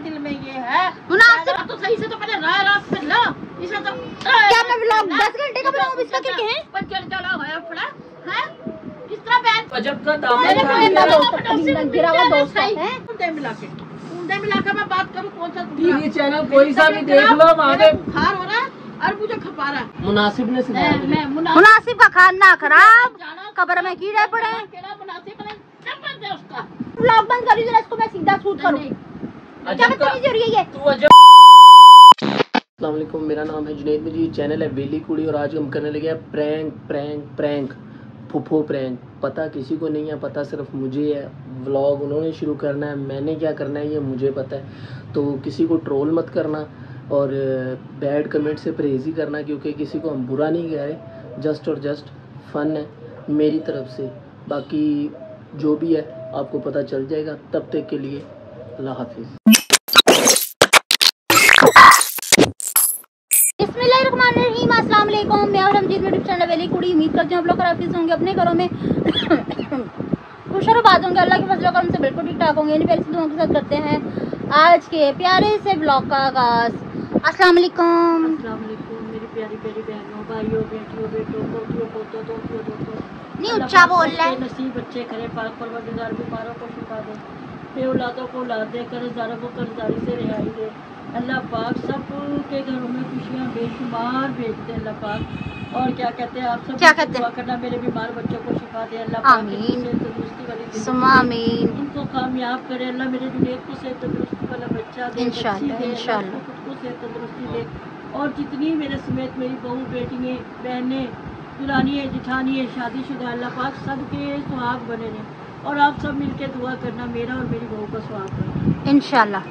दिल में ये है मुनासिब तो सही से तो पहले रात फिर लो इसे तो क्या मैं व्लॉग 10 घंटे का बनाऊं इस वक्त के हैं पंचर चला होया पड़ा है किस तरह बैन अजब का दाम मेरे को गिरा हुआ दोस्त है ऊंडे मिला के मैं बात करूं कौन सा टीवी चैनल कोई सा भी देख लो वहाँ पे बुखार हो रहा है और मुझे खपा रहा है। मुनासिब ने सिखाया मैं मुनासिब का खाना खराब कब्र में कीड़े पड़े केड़ा मुनासिब ने नंबर दे उसका व्लॉग बंद करी जरा इसको मैं सीधा शूट करूं क्या बदतमीजी हो रही है ये तू अजब। अस्सलाम वालेकुम, मेरा नाम है जुनैद मजीद, चैनल है वेली कुड़ी और आज हम करने लगे हैं प्रैंक फुफो प्रैंक। पता किसी को नहीं है, पता सिर्फ मुझे है। व्लॉग उन्होंने शुरू करना है, मैंने क्या करना है ये मुझे पता है। तो किसी को ट्रोल मत करना और बैड कमेंट से परहेज ही करना, क्योंकि किसी को हम बुरा नहीं कह रहे, जस्ट और जस्ट फन है मेरी तरफ से। बाकी जो भी है आपको पता चल जाएगा। तब तक के लिए अल्लाह हाफिज़। बिस्मिल्लाहिर्रहमानिर्रहीम, अस्सलाम वालेकुम। मैं और रमजीत यूट्यूब चैनल वेली कुड़ी। उम्मीद करती हूँ आप लोग हाफिज़ होंगे, अपने घरों में खुश और बात होंगे, अल्लाह के फजल करम से बिल्कुल ठीक ठाक होंगे। इन प्यारी सी दुआओं के साथ करते हैं आज के प्यारे से ब्लॉग का आगाज। अस्सलाम वालेकुम मेरी प्यारी प्यारी बहनों, भाइयों, बेटियों, बेटों, पोतियों, पोतों, दोतियों, दोस्तों। नहीं ऊंचा बोल रहा है। नसीब अच्छे करे, पाक परवरदिगार बीमारों को शिफा दे, बेऔलादों को औलाद दे, कर्जदारों को कर्जदारी से रिहाई दे। अल्लाह पाक सब के घरों में खुशियाँ बेशुमार भेज दे अल्लाह पाक। और क्या कहते हैं आप सब क्या कहते हैं? दुआ करना मेरे बीमार बच्चों को शिफा दे अल्लाह पाक, आमीन तंदुरुस्ती वाली सुम्मा आमीन, इनको कामयाब करे अल्लाह। मेरे जुनैद को सेहत तंदुरुस्ती वाला बच्चा दे, इंशाअल्लाह इंशाअल्लाह। खुद को सेहत तंदुरुस्ती दे। और जितनी मेरे समेत मेरी बहू बेटियाँ बहनें दुरानियाँ जिठानियाँ शादीशुदा, अल्लाह पाक सबके सुहाग बने रहें। और आप सब मिलके दुआ करना मेरा और मेरी बहू का सुहाग बने इंशाअल्लाह।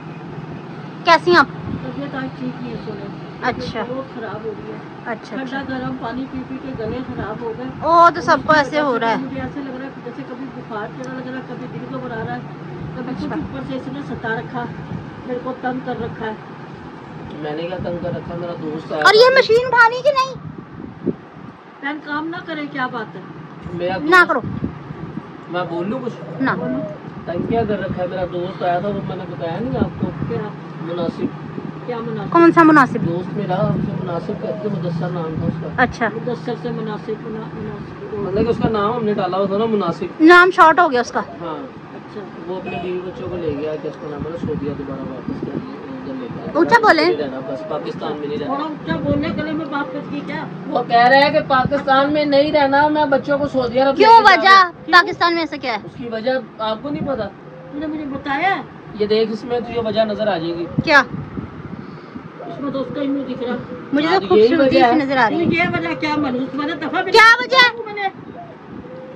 कैसी हैं आप? तबीयत आज ठीक नहीं है सोने। अच्छा बहुत खराब हो रही है। अच्छा ठंडा गर्म पानी पी पी के गले खराब हो गए। ओ तो सबको ऐसे हो रहा है। मुझे ऐसे लग रहा है जैसे कभी बुखार चढ़ा लग रहा है, कभी दिल घबरा रहा है, कभी कुछ ऊपर से इसने सता रखा, मेरे को तंग कर रखा है। मैंने क्या तंग कर रखा, मेरा दोस्त है। और ये मशीन उठानी कि नहीं? बहन काम ना करे, क्या बात है? मेरा ना करो मैं बोल लूँ कुछ? ना। तंग क्या कर रखा है? मेरा दोस्त आया था, वो मैंने बताया नहीं आपको। क्या मुनासिब। क्या मुनासिब? कौन सा मुनासिब? दोस्त मेरा, उसे मुनासिब कहते, मुदस्सर नाम था उसका। अच्छा मुदस्सर से मुनासिब मुनासिब। मतलब कि उसका नाम हमने डाला हुआ था ना मुनासिब। नाम शॉर्ट हो गया उसका। हाँ अच्छा वो अपने बीवी बच्चों को ले गया, कि उसका नाम है सऊदीया, दोबारा वापस कर दिया। ऊंचा बोले। बस पाकिस्तान में नहीं थोड़ा रहना। ऊंचा बोलने गले में बात करती क्या? वो कह रहा है कि पाकिस्तान में नहीं रहना, मैं बच्चों को सऊदी अरब क्यों वजह? पाकिस्तान में ऐसा क्या है? उसकी वजह आपको नहीं पता? तूने मुझे बताया? ये देख, इसमें तुझे वजह नजर आ जाएगी। क्या? इसमें तो उसका ही मुंह दिख रहा। मुझे हाँ, तो तो यही खूबसूरती वजह है। सी नजर आ रही है। ये वजह क्या मनूस मैंने दफा भी क्या वजह? मैंने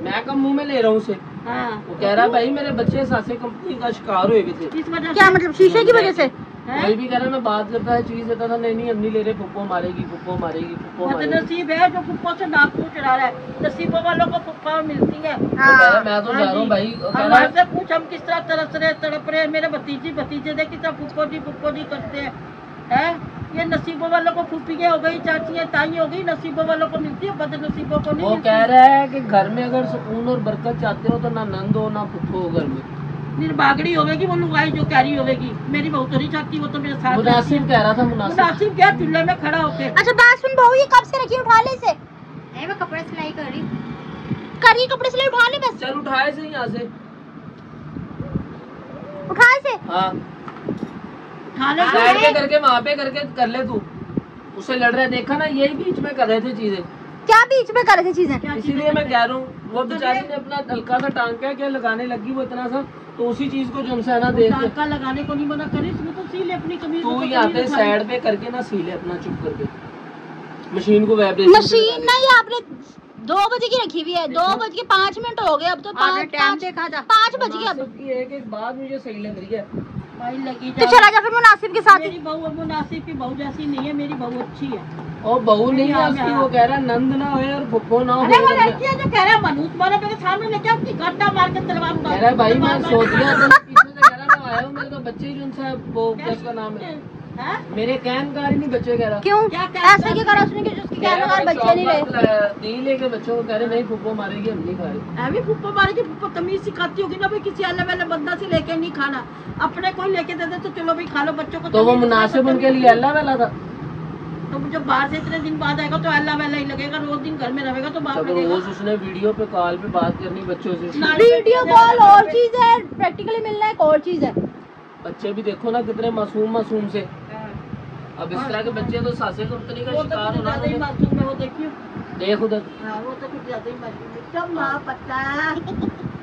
मैं कम मुंह में ले रहा हूँ उसे। हाँ वो कह रहा है भाई मेरे बच्चे सासे कंपनी का शिकार हुए थे। इस वजह क्या मतलब शीशे की वजह से? कोई भी कह रहा है, मैं बात करता है चीज देता था, नहीं हम नहीं ले रहे, फुप्पो मारेगी फुप्पो मारेगी फुप्पो बहुत मारेगी। नसीब है जो फुप्पो से नाखून चढ़ा रहा है। नसीबों वालों को फुप्पा मिलती है। वो कह रहा है, मैं तो जा रहा हूँ भाई। वो कह रहा हमारे है से पूछ हम किस तरह तरस रहे तड़प रहे। मेरे भतीजे देख किस तरह फुप्पो जी करते हैं। हैं ये नसीबों वालों को फूफियाँ हो गई, चाचियाँ ताई हो गई, नसीबों वालों को मिलती है, बदनसीबों को नहीं वो मिलती। कह रहा है कि घर में अगर सुकून और बरकत चाहते हो तो ना नंद हो ना फुप्पो हो घर में। निर्बागड़ी होगी वो लुगाई जो कैरी होगी। मेरी बहू तो नहीं चाहती, वो तो मेरे साथ मुनासिब कह रहा था, मुनासिब क्या चूल्हे में खड़ा होके। अच्छा बात सुन बहू, ये कब से रखी? उठा ले इसे। मैं कपड़े सिलाई कर रही। करी कपड़े सिलाई, उठा ले बस। चल उठाए से यहाँ से। उठा इसे। हाँ खाने साइड पे करके वहाँ पे करके कर ले तू। उससे लड़ रहे, देखा ना, यही बीच में कर रहे थे चीजें। क्या बीच में कर रही थी चीजें? इसीलिए मैं कह रहा हूँ, वो बेचारी ने अपना हल्का सा टांका क्या लगाने लगी, वो इतना सा, तो उसी चीज को जो हमसे है ना देख के टांका लगाने को नहीं मना करी, इसमें तो सी ले अपनी कमीज। तू यहाँ पे साइड पे करके ना सी ले अपना, चुप करके मशीन को वाइब्रेशन। मशीन नहीं, आपने 2 बजे की रखी हुई है। 2:05 हो गए, अब तो 5 देखा था। 5 बज गए। अब की एक बात मुझे सही लग रही है भाई लगी तो चला जा फिर मुनासिब के साथ। मेरी बहू मुनासिब की बहू जैसी नहीं है, मेरी बहू अच्छी है। और बहू नहीं है उसकी, वो कह रहा है नंद ना होए और फुप्पो ना हो। अरे वो लड़की है जो कह रहा है मनूस मारो मेरे सामने लेके आपकी गड्ढा मार के तलवार कह रहा है भाई मैं सोच लिया था, पीछे से कह रहा मैं आया हूँ, मेरे तो बच्चे ही जो उनसे वो क्या उसका नाम है हैं? मेरे कहनकार ही नहीं बच्चे कह रहा। क्यों क्या ऐसा क्या करा उसने कि जिसके कहने बच्चे नहीं रहे? दी लेके बच्चों को कह रहे नहीं फुप्पो मारेगी, हम नहीं खा रहे। अभी फुप्पो मारेगी, फुप्पो तमीज सिखाती होगी ना भाई, किसी अल्लाह वाले बंदा से लेके नहीं खाना, अपने कोई लेके दे दे तो चलो भाई खा लो, बच्चों को तो वो मुनासिब उनके लिए अल्लाह वाला था। तो जब बाहर से इतने दिन बाद आएगा तो अल्लाह वाला ही लगेगा, रोज दिन घर में रहेगा तो बाप जब लगेगा। रोज उसने वीडियो पे कॉल पे बात करनी बच्चों से, वीडियो कॉल और चीज है, प्रैक्टिकली मिलना एक और चीज है। बच्चे भी देखो ना कितने मासूम से। अब इस तरह के बच्चे तो सासे कंपनी का वो तो शिकार कुछ होना। ज्यादा ही मासूम है, वो देखियो। देख उधर हाँ, वो तो कुछ ज्यादा ही मासूम है। सब माँ पता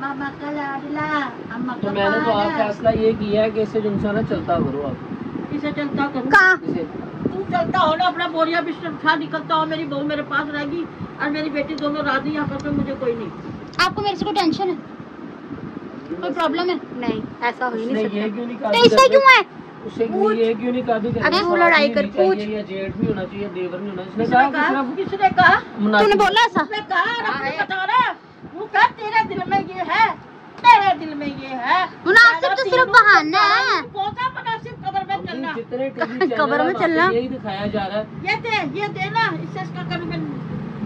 मामा का लाडला, अम्मा तो का मैंने तो आज पाला। फैसला ये किया है कि इसे जुनसा ना चलता करो आप। इसे चलता करूँ, कहाँ इसे तू चलता हो ना, अपना बोरिया बिस्तर उठा निकलता हो, मेरी बहू मेरे पास रहेगी और मेरी बेटी दोनों राजी, यहाँ पर मुझे कोई नहीं। आपको मेरे से कोई टेंशन है, कोई प्रॉब्लम है? नहीं, ऐसा हो ही उसने नहीं ये सकता। क्यों नहीं तो इससे क्यों है? उसे ये क्यों नहीं काबी करना? अरे वो लड़ाई कर, पूछ। या जेठ भी होना चाहिए, देवर भी होना चाहिए। किसने कहा? किसने कहा? तूने बोला ऐसा? उसने कहा, रब को बता रहा, वो कहा तेरे दिल में ये है, तेरे दिल में ये है। मुनासिब तो सिर्फ बहाना है। कौन सा मुनासिब कब्र में चलना? जितने टीवी चैनल कब्र में हैं, चलना। यही दिखाया जा रहा है। ये दे ना, इससे इसका करूँ मैं,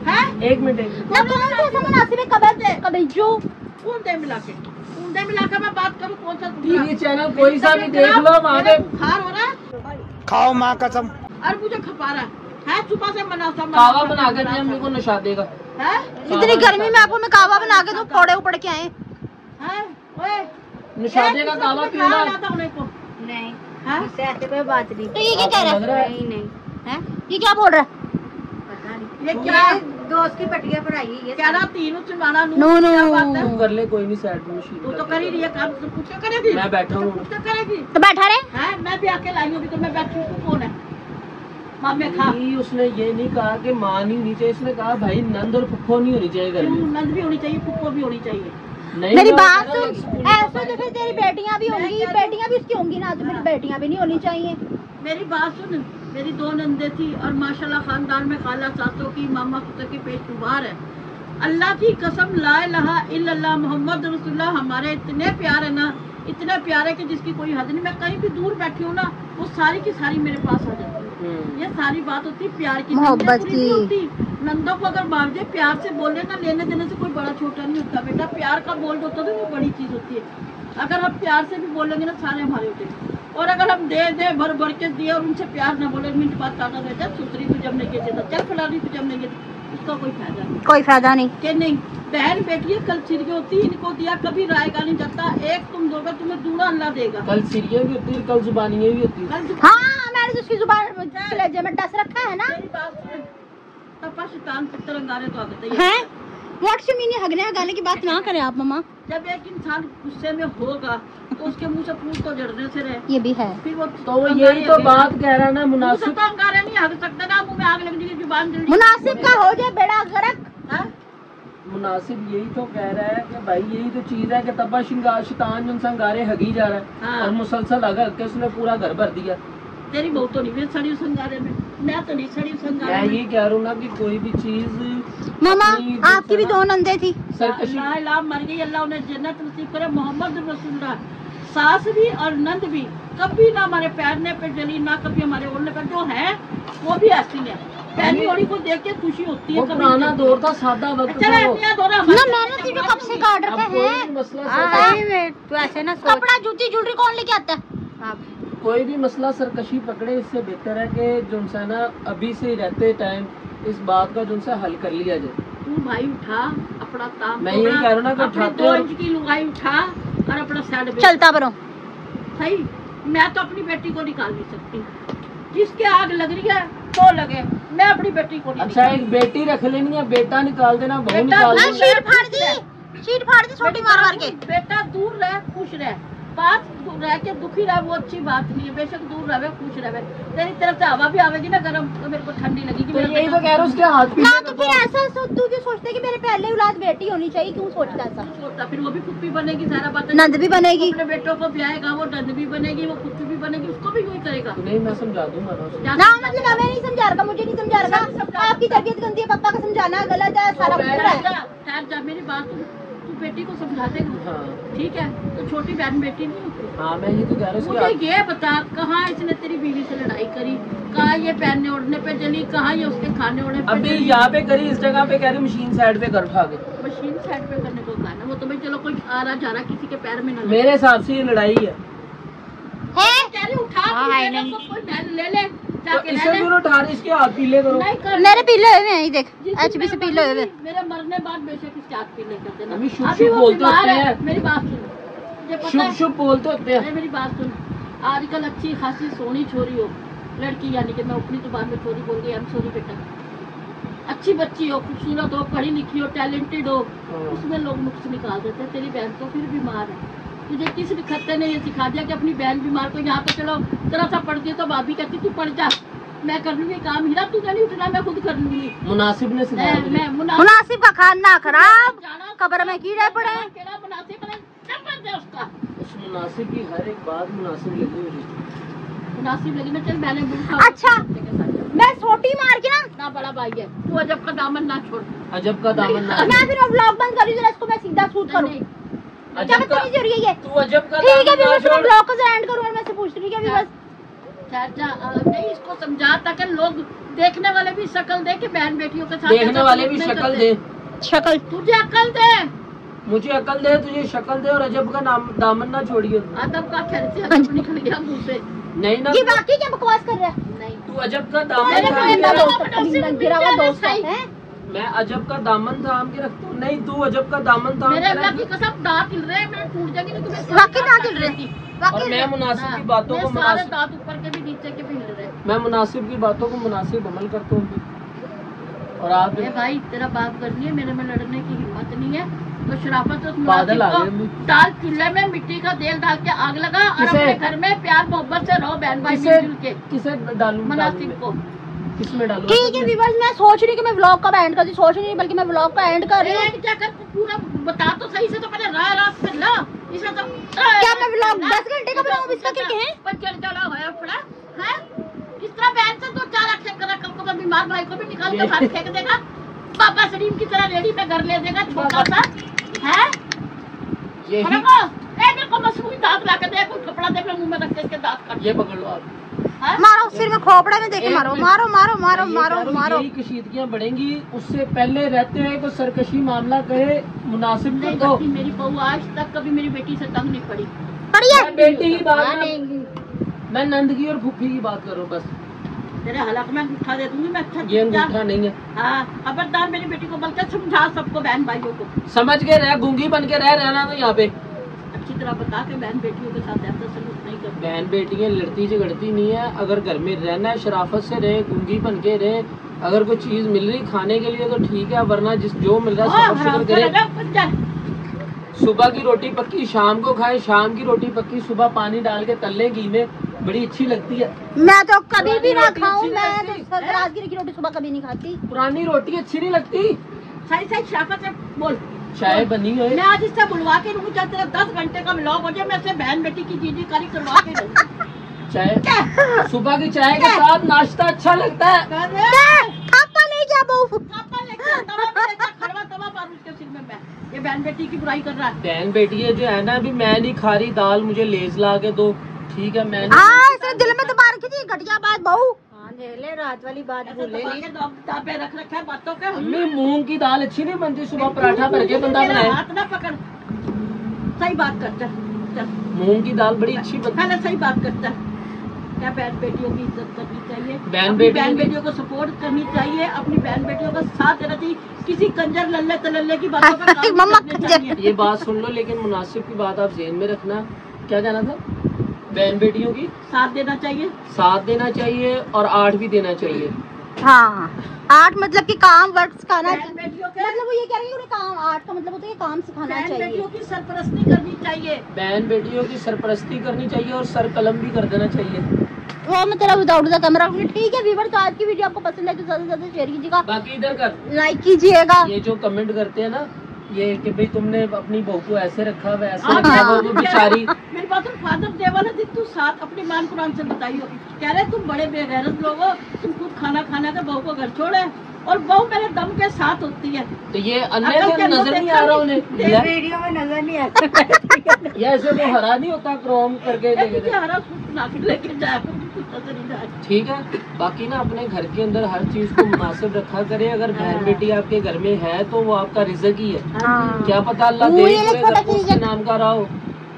है? एक मिनट ना कौन सा ऐसा मुनासिब है? कबर दे कभी जो ऊंधे मिला के मैं बात करूँ, कौन सा टीवी चैनल कोई सा भी देख लो, वहाँ पे बुखार हो रहा है खाओ माँ कसम। और मुझे खपा रहा है, सुबह से मनाता कावा बना कर दिया, मेरे को नशा देगा। है? इतनी गर्मी में आपको मैं कावा बना के दूं, फोड़े उपड़ के आए। है? ओए, निशादे का कावा पीना। नहीं, हाँ? मुझसे ऐसे कोई बात नहीं। तो ये क्या कह रहा लग रहा है नहीं नहीं, है? ये क्या बोल रहा है? पता नहीं। ये क्या दोस्त की पटिया पर आई है ये। कह रहा तीनों से माना नो, नो। क्या बात है? तू कर ले, कोई नहीं, साइड में मशीन तू तो कर कर ही रही है काम, तो कुछ तो करेगी। मैं बैठा हूँ। कुछ तो करेगी। तो बैठा रहे। हैं? मैं भी आके लाई हूँ, तो मैं बैठी हूँ, तू कौन है? मामे खा। नहीं, उसने ये नहीं कहा कि माँ नहीं होनी चाहिए, उसने कहा भाई नंद और फुफ्फो नहीं होनी चाहिए घर क्यों? में। नंद भी होनी चाहिए, फुप्पो भी होनी चाहिए। नहीं, मेरी मैं बात कह रहा हूँ, सुन, स्कूल ऐसे तो फिर तेरी बेटियां भी होंगी, बेटियां भी उसकी होंगी ना, तो मेरी बेटियां भी नहीं होनी चाहिए। मेरी बात सुन, मेरी 2 नंदे थी और माशाल्लाह खानदान में खाला सासों की, मामा पुत्र की पेट शुमार है। अल्लाह की कसम, ला इलाहा इल्लल्लाह मोहम्मद रसूलुल्लाह हमारे इतने प्यार है ना, इतने प्यार है कि जिसकी कोई हद नहीं। मैं कहीं भी दूर बैठी हूँ ना, वो सारी की सारी मेरे पास आ जाती है। ये सारी बात होती है प्यार की, मोहब्बत नंदे पूरी नहीं की। होती। नंदों को अगर बावजूद प्यार से बोले ना, लेने देने से कोई बड़ा छोटा नहीं होता बेटा। प्यार का बोल्ड होता है, वो बड़ी चीज होती है। अगर हम प्यार से भी बोलेंगे ना, सारे हमारे होते हैं। और अगर हम दे भर भर के दिए और उनसे प्यार ना बोले, मिनट बाद काटा रहता है, सुतरी तू जब नहीं के देता, चल फलानी तू जब नहीं के, उसका कोई फायदा नहीं। कोई फायदा नहीं। कि नहीं, बहन बेटी कल सिर होती, इनको दिया कभी रायगा नहीं जाता। एक तुम दोगे, तुम्हें दूना अल्लाह देगा। कल सिरिया भी होती है, कल जुबानियाँ भी होती है। कल जो- हाँ, मैंने तो उसकी जुबान कलेजे में डस रखा है ना। मेरी बात सुन, तपा शैतान पुत्र अंगारे तो आते ही हैं? What's you mean? हगने हगाने की बात ना करें आप मम्मा। जब एक इंसान गुस्से में होगा तो उसके मुंह से फूल तो जड़ने से रहे, ये भी है। फिर वो तो वो यही तो बात कह रहा ना, मुंह से मुनासिब। तो अंगारे नहीं हग सकते ना, मुंह में आग लगने की जुबान जल्दी। मुनासिब का हो जाए बेड़ा गर्क। हाँ? मुनासिब यही तो कह रहा है कि भाई यही तो चीज है कि तब्बा शिंगार शैतान जो संगारे हगी जा रहा है। हाँ। और मुसलसल हग के उसने पूरा घर भर दिया। तेरी बहू तो नहीं सड़ी उस अंगारे में, मैं तो नहीं सड़ी उस अंगारे मैं में। ये कह रहा हूँ ना कि कोई भी चीज मम्मा अपनी आपकी भी 2 नंदे थी। सरकशी ला इलाहा मर गई, अल्लाह उन्हें जन्नत नसीब करे। मोहम्मद रसूलुल्लाह सास भी और नंद भी कभी ना हमारे पैरने पे जली, ना कभी हमारे ओढ़ने पे, जो है वो भी ऐसी है। पहली ओढ़ी को देख के खुशी होती है। वो पुराना दौर था, सादा वक्त चलो था वो। ऐतिया दो ना ना मैंने तुझे कब से काट अब रखा कोई है। भी मसला सही में तू ऐसे ना सोच। कपड़ा जूती ज्वेलरी कौन लेके आता है? आप कोई भी मसला सरकशी पकड़े, इससे बेहतर है कि जो है ना अभी से रहते टाइम इस बात का जो है हल कर लिया जाए। तू भाई उठा अपना ताम, मैं यही कह रहा हूं ना कि अपनी उठाते 2 और- इंच की लुगाई उठा और अपना साइड चलता बरो। सही। मैं तो अपनी बेटी को निकाल नहीं सकती, जिसके आग लग रही है तो लगे, मैं अपनी बेटी को नहीं अच्छा, निकाल एक बेटी रख लेनी है, बेटा निकाल देना, बहू बेटा निकाल ना, देना। शीट फाड़ दी, शीट फाड़ दी छोटी मार मार के। बेटा दूर रहे, खुश रहे। पास रह के दुखी रहे वो अच्छी बात नहीं है, बेशक दूर रहे, खुश रहे। तेरी तरफ से हवा भी आवेगी ना गर्म, तो मेरे को ठंडी लगेगी। तो यही तो कह रहा हूँ, उसके हाथ ना पीछे तो फिर ऐसा तू क्यों सोचता है कि मेरे पहले औलाद बेटी होनी चाहिए? क्यों सोचता है ऐसा? सोचता फिर वो भी फुप्पी बनेगी, सारा बात नंद भी बनेगी। अपने बेटों को ब्याहेगा, वो नंद भी बनेगी, वो फुप्पी भी बनेगी, उसको भी वही करेगा। नहीं, मैं समझा दूंगा ना उसे। क्या ना मतलब हमें नहीं समझा रहा, मुझे नहीं समझा रहा। आपकी तबीयत गंदी है, पापा का समझाना गलत है, सारा कुछ है। ठहर जा, मेरी बात सुन। तू बेटी को समझा देगा। हाँ ठीक है, तो छोटी बहन बेटी नहीं होती। हाँ, मैं ये तो कह रहा हूँ मुझे उसके ये बता, कहाँ इसने तेरी बीवी से लड़ाई करी, कहाँ ये पहनने ओढ़ने पे चली, कहाँ ये उसके खाने ओढ़ने पे अभी चली? यहाँ पे करी, इस जगह पे कह रही मशीन साइड पे कर उठा के। मशीन साइड पे करने को कहा ना, वो तो भाई चलो कोई आ रहा जा रहा किसी के पैर में ना लगे। मेरे हिसाब से ये लड़ाई है। कह रही उठा हाँ, के है दे नहीं। दो, कोई बहन ले ले तो जाके इसे ले ले। क्यों ना उठा रही, इसके हाथ पीले करो। नहीं कर मेरे पीले हुए हैं, ये देख जिस दिन HB से मैं पीले हुए। मरूंगी, मेरे मरने बाद बेशक इसके हाथ पीले कर देना। अभी शुभ अभी शुभ वो बोलते बीमार होते है, हैं। मेरी बात सुन, मुझे पता शुभ है। शुभ बोलते होते अरे हैं। मेरी बात सुन, आजकल अच्छी खासी सोनी छोरी हो, लड़की, यानी कि मैं अपनी जुबान में छोरी बोल गई, आई एम सॉरी बेटा, अच्छी बच्ची हो, खूबसूरत हो, पढ़ी लिखी हो, टैलेंटेड हो, उसमें लोग नुक्स निकाल देते हैं। तेरी बहन तो फिर बीमार है, तुझे किस खत्ते ने ये सिखा दिया कि अपनी बहन बीमार को यहाँ पे चलो जरा सा पढ़ दिया तो भाभी कहती तू पढ़ जा, मैं कर लूंगी काम, हीरा तुझे नहीं उठना, मैं खुद कर लूंगी। मुनासिब ने सिखाया मुझे। मैं मुनासिब का खाना खराब, कब्र में कीड़े पड़े। केड़ा मुनासिब है, नंबर दे उसका। उस मुनासिब की हर एक बात मुनासिब लगी मुझे। मुनासिब लगी ना, चल मैंने बुढ़ा अच्छा। मैं सोटी मार के ना बड़ा भाई है, तू अजब का दामन ना छोड़। अजब का दामन ना। मैं फिर व्लॉग बंद कर रही हूँ, इसको मैं सीधा शूट करूँ। नहीं, क्या अजब का, बदतमीजी हो रही है ये? तू अजब का ठीक है, दामन ना फिर मैं छोड़। ब्लॉग को एंड करूँ और मैं से पूछ रही हूँ कि बस नहीं, इसको समझा ताकि लोग देखने वाले भी शक्ल दे के बहन बेटियों के साथ देखने ऐसा वाले सलूक भी नहीं शक्ल करते। दे। शक्ल तुझे अकल दे, मुझे अकल दे, तुझे शक्ल दे, और अजब का दामन ना छोड़िए। अदब का खेल से अदब निकल गया मुंह से। नहीं ना, ये बाकी क्या बकवास कर रहा है? नहीं, तू अजब का दामन मेरे थाम मेरे के दोस्त रख। है, गिरा हुआ दोस्त है। मैं अजब का दामन थाम के रखता हूँ। नहीं, तू अजब का दामन थाम मेरे के अल्लाह रख। की कसम दांत हिल रहे हैं, मैं टूट जाएगी नहीं तुम्हें। वाकई दांत हिल रहे हैं, और वाकई मैं मुनासिब की बातों को सारे मुनासिब, दांत ऊपर के भी नीचे के भी हिल रहे हैं। मैं मुनासिब की बातों को मुनासिब अमल करता हूँ। और आप ए भाई, तेरा बाप करनी है, मेरे में लड़ने की हिम्मत नहीं है, तो शराफत उस बादल आ मुनासिब गए को डाल, चूल्हे में मिट्टी का तेल डाल के आग लगा और किसे? अपने घर में प्यार मोहब्बत से रहो, बहन भाई किसे मिलजुल के। किसे डालूं? मुनासिब को किसमें डालूं? ठीक है व्यूअर्स, मैं सोच रही हूँ कि मैं व्लॉग का एंड कर दी, सोच नहीं बल्कि मैं व्लॉग का एंड कर रही हूँ। क्या कर, पूरा बता तो सही से, तो पहले राह रात से ला इसे तो। क्या मैं व्लॉग 10 घंटे का बनाऊँ? इसका क्या कहें? पर चल चला होया पड़ा है, किस तरह बहन से तो चार आंखें कर, कल को तो बीमार भाई को भी निकाल के बाहर फेंक देगा, बाबा सलीम की तरह रेडी पे घर ले देगा छोटा सा है। यही मेरे को मसूरी दांत ला के दे, कोई कपड़ा दे, मैं मुंह में रख के इसके दांत काट। ये पकड़ लो आप। हैं? मारो सिर में खोपड़े में देके मारो, मारो मारो मारो मैं ये मारो कह रहा हूँ, मारो। यही कशीदगियाँ बढ़ेंगी। उससे पहले रहते हुए कोई सरकशी मामला कहे मुनासिब नहीं को। करती मेरी बहू, आज तक कभी मेरी बेटी से तंग नहीं पड़ी। बढ़िया। मैं बेटी की बात हाँ, ना- नहीं, मैं नंद की और फूफी की बात कर रहा हूँ बस। तेरे हलक में अंगूठा दे दूंगी मैं। अच्छा ये चुप जा। अंगूठा नहीं है। हाँ, खबरदार मेरी बेटी को, बल्कि समझा सबको, बहन भाइयों को समझ के रह, गूंगी बन के रहना तो यहाँ पे। अच्छी तरह बता के बहन बेटियों के साथ ऐसा सलूक नहीं करते। बहन बेटियां लड़ती झगड़ती नहीं है। अगर घर में रहना है शराफत से रहे, गूंगी बन के रहे। अगर कोई चीज मिल रही खाने के लिए तो ठीक है, वरना जिस जो मिल रहा है सब शुक्र करे। सुबह की रोटी पक्की शाम को खाए, शाम की रोटी पक्की सुबह पानी डाल के तल ले घी में, बड़ी अच्छी लगती है। मैं तो कभी भी ना रोटी खाऊं, अच्छी मैं नहीं तो लगती। सरदराजगिरी की रोटी सुबह कभी नहीं खाती। पुरानी रोटी अच्छी नहीं लगती। सही सही शराफत से बोल। चाय बनी है। मैं आज इससे बुलवा के रहूँ, चाहे तेरा 10 घंटे का व्लॉग हो जाए, मैं से बहन बेटी की चीजी कारी करवा के रहूँ। चाय सुबह की चाय के साथ नाश्ता अच्छा लगता है। थापा ले जा बहू। पापा लेके तवा पे लेके खड़वा तवा मारूं उसके सिर में मैं। ये बहन बेटी की बुराई कर रहा है। बहन बेटी है जो है ना, अभी मैं नहीं खा रही दाल, मुझे लेज ला के दो, ठीक है? मैं नहीं। हाँ, इसे दिल में दबा रखी थी घटिया बात बहू। हाँ, ले ले, रात वाली बात ऐसे भूले दबा नहीं। के दाबे रख रखा है बातों के। अम्मी मूंग की दाल अच्छी नहीं बनती? सुबह पराठा भर के बंदा मेरा बनाए। हाथ ना पकड़, सही बात कर, चल चल, मूंग की दाल बड़ी अच्छी बनती पहले सही बात करता है। क्या बहन बेटियों की इज्जत करनी चाहिए, बहन अपनी बेटियों बहन की- बेटियों को सपोर्ट करनी चाहिए, अपनी बहन बेटियों का साथ देना चाहिए। किसी कंजर लल्ले तलल्ले की बातों पर काम मम्मा नहीं करने कंजर। चाहिए। ये बात सुन लो, लेकिन मुनासिब की बात आप ज़हन में रखना। क्या कहना था? बहन बेटियों की साथ देना चाहिए। साथ देना चाहिए और 8 भी देना चाहिए। हाँ, 8 मतलब कि काम वर्क सिखाना। बहन बेटियों के मतलब वो ये कह रही है उन्हें काम, 8 का मतलब होता है काम सिखाना बहन चाहिए। बेटियों की सरपरस्ती करनी चाहिए। बहन बेटियों की सरपरस्ती करनी चाहिए और सर कलम भी कर देना चाहिए। वो मैं तेरा विदाउट द कैमरा। ठीक है व्यूअर, तो आज की वीडियो आपको पसंद है तो ज्यादा से ज्यादा शेयर कीजिएगा, बाकी इधर कर, लाइक कीजिएगा। ये जो कमेंट करते हैं ना, ये कि भाई तुमने अपनी बहू को ऐसे रखा, वैसे हाँ, रखा, हाँ। वो बेचारी। मेरे पास फादर डे वाले दिन तू साथ अपनी मान कुरान से बताइयो, कह रहे तुम बड़े बेगैरत लोग हो, तुम खुद खाना खाना का बहू को घर छोड़े। और बहू मेरे दम के साथ होती है। तो ये अन्य अकल से के अंदर नजर नहीं देखा आ रहा नहीं। उन्हें ये वीडियो में नजर नहीं आता। या ऐसे वो हरा नहीं होता क्रोम करके मुझे हरा सूट बना के लेके जाए, नजर नहीं जाए। ठीक है। बाकी ना अपने घर के अंदर हर चीज को मुनासिब रखा करे। अगर बहन बेटी आपके घर में है तो वो आपका रिज़्क ही है। हाँ। क्या पता अल्लाह वो दे ये पूरे छोटा घर को उसके नाम का रहा हो,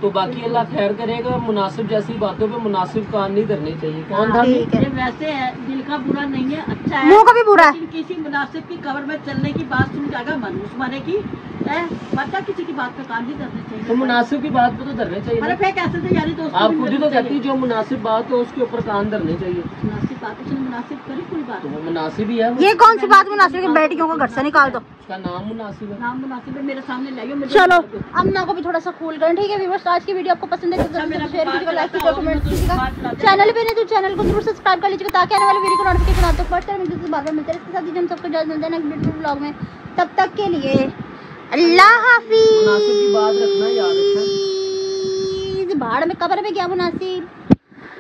तो बाकी अल्लाह खैर करेगा। मुनासिब जैसी बातों पे मुनासिब कान नहीं धरने चाहिए। कौन था ठीक है। ये वैसे है, दिल का बुरा नहीं है, अच्छा है। मुंह का भी बुरा है। लेकिन किसी मुनासिब की कब्र में चलने की बात सुन जाएगा मनूस माने की पता किसी की बात पे कान नहीं धरने चाहिए। तो मुनासिब की बात पे तो धरने चाहिए अरे ना। फिर कैसे थे यारी दोस्तों आप भी खुद ही तो मिलनी कहती चाहिए। जो मुनासिब बात हो उसके ऊपर कान धरने चाहिए। मुनासिब बात उसने मुनासिब करी कोई बात तो नहीं। वो मुनासिब ही है। ये कौन सी बात मुनासिब है कि बेटियों को घर से निकाल दो। उसका नाम मुनासिब है। नाम मुनासिब है, मेरे सामने लाइयो मुझे। चलो अम्मा को भी थोड़ा सा कूल करें। ठीक है व्यूअर्स, आज की वीडियो आपको पसंद है तो अच्छा, मेरा शेयर कीजिएगा, लाइक कीजिएगा, बात कमेंट चलाता कीजिएगा। हूँ, बात चैनल पे नहीं तो चैनल को जरूर सब्सक्राइब कर लीजिएगा ताकि आने वाले वीडियो को नोटिफिकेशन आप तक पहुंचते रहे। मिलते हैं बार बार मिलते हैं। इसके साथ ही हम सबको इजाजत मिलते हैं नेक्स्ट वीडियो ब्लॉग में। तब तक के लिए अल्लाह हाफिज। मुनासिब की बात रखना याद रखना। भाड़ में कब्र में क्या मुनासिब।